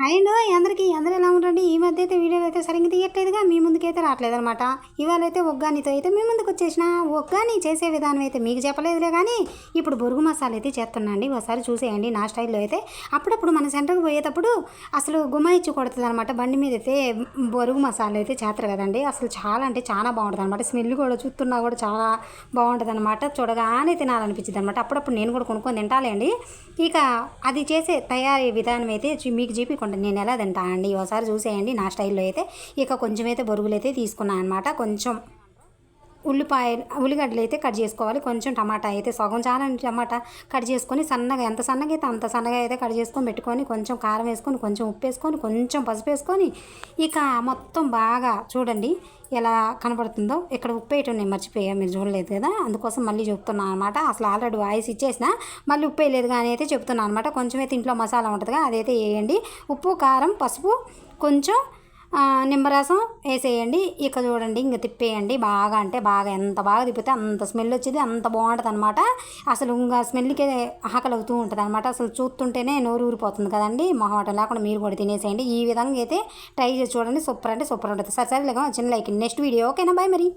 And అందరూ ఎలా ఉంటారండి ఈ మధ్య అయితే వీడియోలు అయితే సరిగ్గా తీయట్లేదుగా మీ ముందుకైతే రావట్లేదనమాట. ఇవాళ అయితే ఒగ్గానితో అయితే మీ ముందుకు వచ్చేసిన ఒగ్గాని చేసే విధానం అయితే మీకు చెప్పలేదులే కానీ ఇప్పుడు బొరుగు మసాలా అయితే చేస్తున్నా అండి. ఒకసారి చూసేయండి నా స్టైల్లో అయితే. అప్పుడప్పుడు మన సెంటర్కి పోయేటప్పుడు అసలు గుమాయిచ్చి కొడుతుంది అనమాట. బండి మీద అయితే బొరుగు మసాలా అయితే చేస్తారు కదండి. అసలు చాలా అంటే చాలా బాగుంటుంది అనమాట. స్మెల్ కూడా చూస్తున్నా కూడా చాలా బాగుంటుంది అనమాట. చూడగానే తినాలనిపించింది అనమాట. అప్పుడప్పుడు నేను కూడా కొనుక్కొని తింటాలేండి. ఇక అది చేసే తయారీ విధానం అయితే మీకు చూపించుకుంటాను నేను ఎలా తింటా అండి. ఒకసారి చూసేయండి నా స్టైల్లో అయితే. ఇక కొంచెం అయితే బొరుగులు అయితే తీసుకున్నాను అనమాట. కొంచెం ఉల్లిగడ్డలు అయితే కట్ చేసుకోవాలి. కొంచెం టమాటా అయితే సగం చాలండి టమాటా కట్ చేసుకొని సన్నగా ఎంత సన్నగా అయితే అంత సన్నగా అయితే కట్ చేసుకొని పెట్టుకొని కొంచెం కారం వేసుకొని కొంచెం ఉప్పు వేసుకొని కొంచెం పసుపు వేసుకొని ఇక మొత్తం బాగా చూడండి ఎలా కనబడుతుందో. ఇక్కడ ఉప్పు వేయటం నేను మర్చిపోయా, మీరు చూడలేదు కదా, అందుకోసం మళ్ళీ చెప్తున్నాను అనమాట. అసలు ఆల్రెడీ వాయిస్ ఇచ్చేసిన మళ్ళీ ఉప్పు వేయలేదు కానీ అయితే చెప్తున్నాను అనమాట. కొంచెం అయితే ఇంట్లో మసాలా ఉంటుందిగా అదైతే వేయండి. ఉప్పు కారం పసుపు కొంచెం నిమ్మరసం వేసేయండి. ఇక చూడండి ఇంక తిప్పేయండి బాగా, అంటే బాగా ఎంత బాగా తిప్పితే అంత స్మెల్ వచ్చేది, అంత బాగుంటుంది అనమాట. అసలు ఇంకా స్మెల్కే ఆకలి అవుతూ ఉంటుంది అనమాట. అసలు చూస్తుంటేనే నోరు ఊరిపోతుంది కదండి. మొహమాటం లేకుండా మీరు కూడా తినేసేయండి. ఈ విధంగా అయితే ట్రై చేసి చూడండి. సూపర్ అంటే సూపర్ ఉంటుంది. సరే సరే చిన్న లైక్ నెక్స్ట్ వీడియో ఓకేనా, బాయ్ మరి.